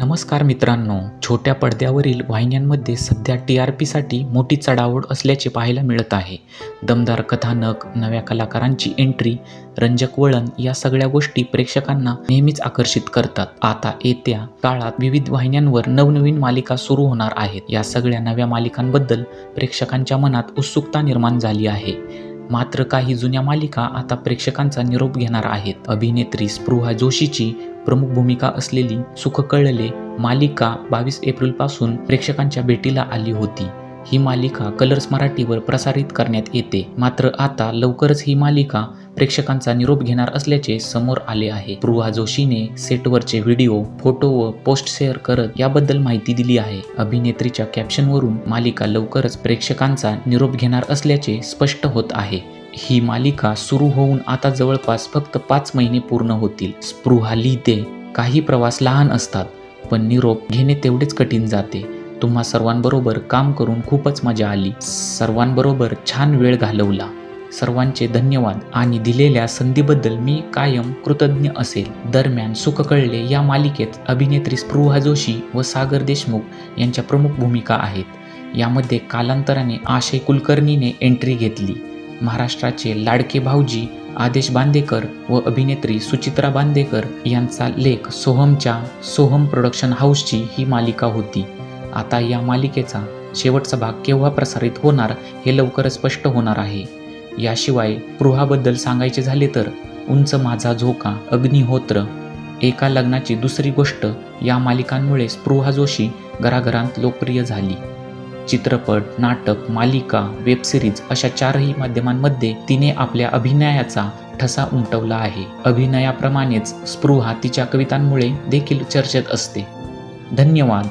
नमस्कार मित्रांनो, छोट्या पडद्यावरील वाहिन्यांमध्ये सध्या TRPसाठी मोठी चढाओढ असल्याचे पाहायला मिळत आहे. दमदार कथानक, नव्या कलाकारांची एंट्री, रंजक वळण या सगळ्या गोष्टी प्रेक्षकांना नेहमीच आकर्षित करतात. आता येत्या काळात विविध वाहिन्यांवर नवनवीन मालिका सुरू होणार आहेत. या सगळ्या नव्या मालिकांबद्दल प्रेक्षकांच्या मनात उत्सुकता निर्माण झाली आहे. मात्र काही जुन्या मालिका आता प्रेक्षकांचा निरोप घेणार आहेत. अभिनेत्री स्पृहा जोशीची प्रमुख भूमिका असलेली सुख कळले मालिका 22 एप्रिलपासून प्रेक्षकांच्या भेटीला आली होती. ही मालिका कलर्स मराठीवर प्रसारित करण्यात येते. मात्र आता लवकरच ही मालिका प्रेक्षकांचा निरोप घेणार असल्याचे समोर आले आहे. स्पृहा जोशीने सेटवरचे व्हिडिओ, फोटो व पोस्ट शेअर करत याबद्दल माहिती दिली आहे. अभिनेत्रीच्या कॅप्शनवरून मालिका लवकरच प्रेक्षकांचा निरोप घेणार असल्याचे स्पष्ट होत आहे. ही मालिका सुरू होऊन आता जवळपास फक्त 5 महिने पूर्ण होतील. स्पृहा लिहिते, काही प्रवास लहान असतात, पण निरोप घेणे तेवढेच कठीण जाते. तुम्हा सर्वांबरोबर काम करून खूपच मजा आली. सर्वांबरोबर छान वेळ घालवला. सर्वांचे धन्यवाद आणि दिलेल्या संधीबद्दल मी कायम कृतज्ञ असेल. दरम्यान सुख कळले या मालिकेत अभिनेत्री स्पृहा जोशी व सागर देशमुख यांच्या प्रमुख भूमिका आहेत. यामध्ये कालांतराने आशय कुलकर्णीने एंट्री घेतली. महाराष्ट्राचे लाडके भाऊजी आदेश बांदेकर व अभिनेत्री सुचित्रा बांदेकर यांचा लेख सोहमच्या सोहम प्रोडक्शन हाऊसची ही मालिका होती. आता या मालिकेचा शेवटचा भाग केव्हा प्रसारित होणार हे लवकरच स्पष्ट होणार आहे. याशिवाय स्पृहाबद्दल सांगायचे झाले तर उंच माझा झोका, अग्निहोत्र, एका लग्नाची दुसरी गोष्ट या मालिकांमुळे स्पृहा जोशी घराघरांत लोकप्रिय झाली. चित्रपट, नाटक, मालिका, वेबसिरीज अशा 4ही माध्यमांमध्ये तिने आपल्या अभिनयाचा ठसा उमटवला आहे. अभिनयाप्रमाणेच स्पृहा तिच्या कवितांमुळे देखील चर्चेत असते. धन्यवाद.